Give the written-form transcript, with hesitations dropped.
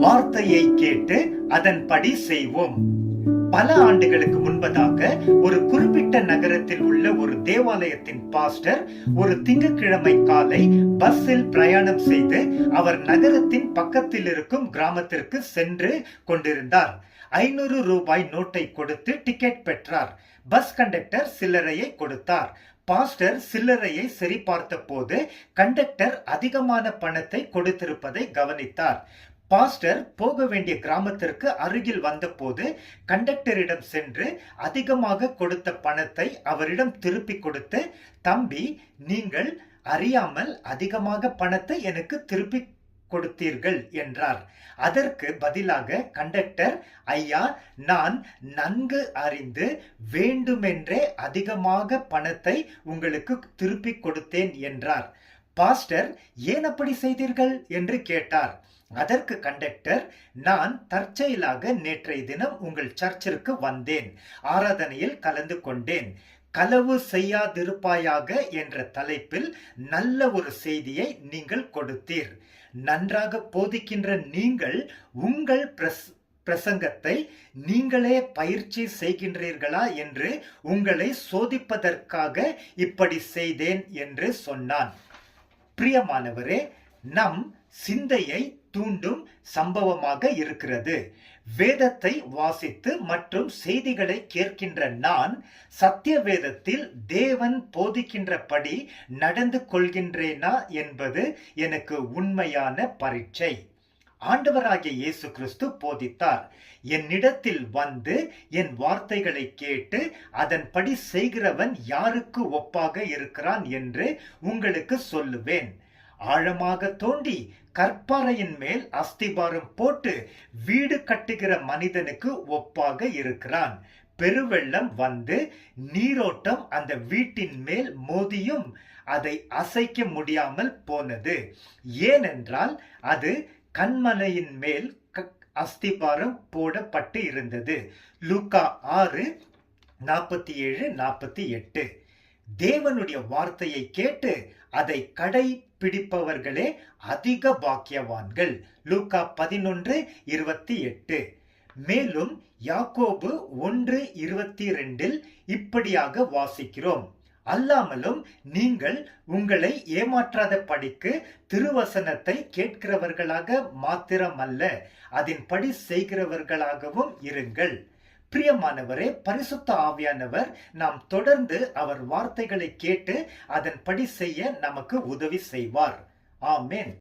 வார்த்தையை கேட்டு அதன்படி செய்வோம். பல ஆண்டுகளுக்கு முன்பதாக ஒரு குறிப்பிட்ட நகரத்தில் உள்ள ஒரு தேவாலயத்தின் பாஸ்டர் ஒரு திங்கட்கிழமை காலை பஸ்ஸில் பிரயாணம் செய்து அவர் நகரத்தின் பக்கத்தில் இருக்கும் கிராமத்திற்கு சென்று கொண்டிருந்தார். 500 ரூபாய் நோட்டை கொடுத்து டிக்கெட் பெற்றார். பஸ் கண்டக்டர் சில்லறையை கொடுத்தார். பாஸ்டர் சில்லறையை சரி பார்த்த போது கண்டக்டர் அதிகமான பணத்தை கொடுத்திருப்பதை கவனித்தார். பாஸ்டர் போக வேண்டிய கிராமத்திற்கு அருகில் வந்தபோது கண்டக்டரிடம் சென்று அதிகமாக கொடுத்த பணத்தை அவரிடம் திருப்பி கொடுத்து, தம்பி, நீங்கள் அறியாமல் அதிகமாக பணத்தை எனக்கு திருப்பி கொடுத்தீர்கள் என்றார். அதற்கு பதிலாக கண்டக்டர், ஐயா, நான் நன்கு அறிந்து வேண்டுமென்றே அதிகமாக பணத்தை உங்களுக்கு திருப்பி கொடுத்தேன் என்றார். பாஸ்டர், ஏன் அப்படி செய்தீர்கள் என்று கேட்டார். அதற்கு கண்டக்டர், நான் தற்செயலாக நேற்றைய தினம் உங்கள் சர்ச்சிற்கு வந்தேன். ஆராதனையில் கலந்து கொண்டேன். களவு செய்யாதிருப்பாயாக என்ற தலைப்பில் நல்ல ஒரு செய்தியை நீங்கள் கொடுத்தீர். நன்றாக போதிக்கின்ற நீங்கள் உங்கள் பிரசங்கத்தை நீங்களே பயிற்சி செய்கின்றீர்களா என்று உங்களை சோதிப்பதற்காக இப்படி செய்தேன் என்று சொன்னான். பிரியமானவரே, நம் சிந்தையை தூண்டும் சம்பவமாக இருக்கிறது. வேதத்தை வாசித்து மற்றும் செய்திகளை கேட்கின்ற நான் சத்திய வேதத்தில் தேவன் போதிக்கின்றபடி நடந்து கொள்கின்றேனா என்பது எனக்கு உண்மையான பரீட்சை. ஆண்டவராகிய இயேசு கிறிஸ்து போதித்தார், என்னிடத்தில் வந்து என் வார்த்தைகளை கேட்டு அதன்படி செய்கிறவன் யாருக்கு ஒப்பாக இருக்கிறான் என்று உங்களுக்கு சொல்லுவேன். ஆழமாக தோண்டி கற்பாறையின் மேல் அஸ்திபாரம் போட்டு வீடு கட்டுகிற மனிதனுக்கு ஒப்பாக இருக்கிறான். பெருவெள்ளம் வந்து நீரோட்டம் அந்த வீட்டின் மேல் மோதியும் அதை அசைக்க முடியாமல் போனது. ஏனென்றால் அது கன்மலையின் மேல் அஸ்திபாரம் போடப்பட்டு இருந்தது. லூக்கா 6:47-48. தேவனுடைய வார்த்தையை கேட்டு அதை கடைபிடிப்பவர்களே அதிக பாக்கியவான்கள். லூக்கா 11:28. மேலும் யாக்கோபு 1:22 இப்படியாக வாசிக்கிறோம், அல்லாமலும் நீங்கள் உங்களை ஏமாற்றாத படிக்கு திருவசனத்தை கேட்கிறவர்களாக மாத்திரமல்ல, அதன்படி செய்கிறவர்களாகவும் இருங்கள். பிரியமானவரே, பரிசுத்த ஆவியானவர் நாம் தொடர்ந்து அவர் வார்த்தைகளை கேட்டு அதன்படி செய்ய நமக்கு உதவி செய்வார். ஆமென்.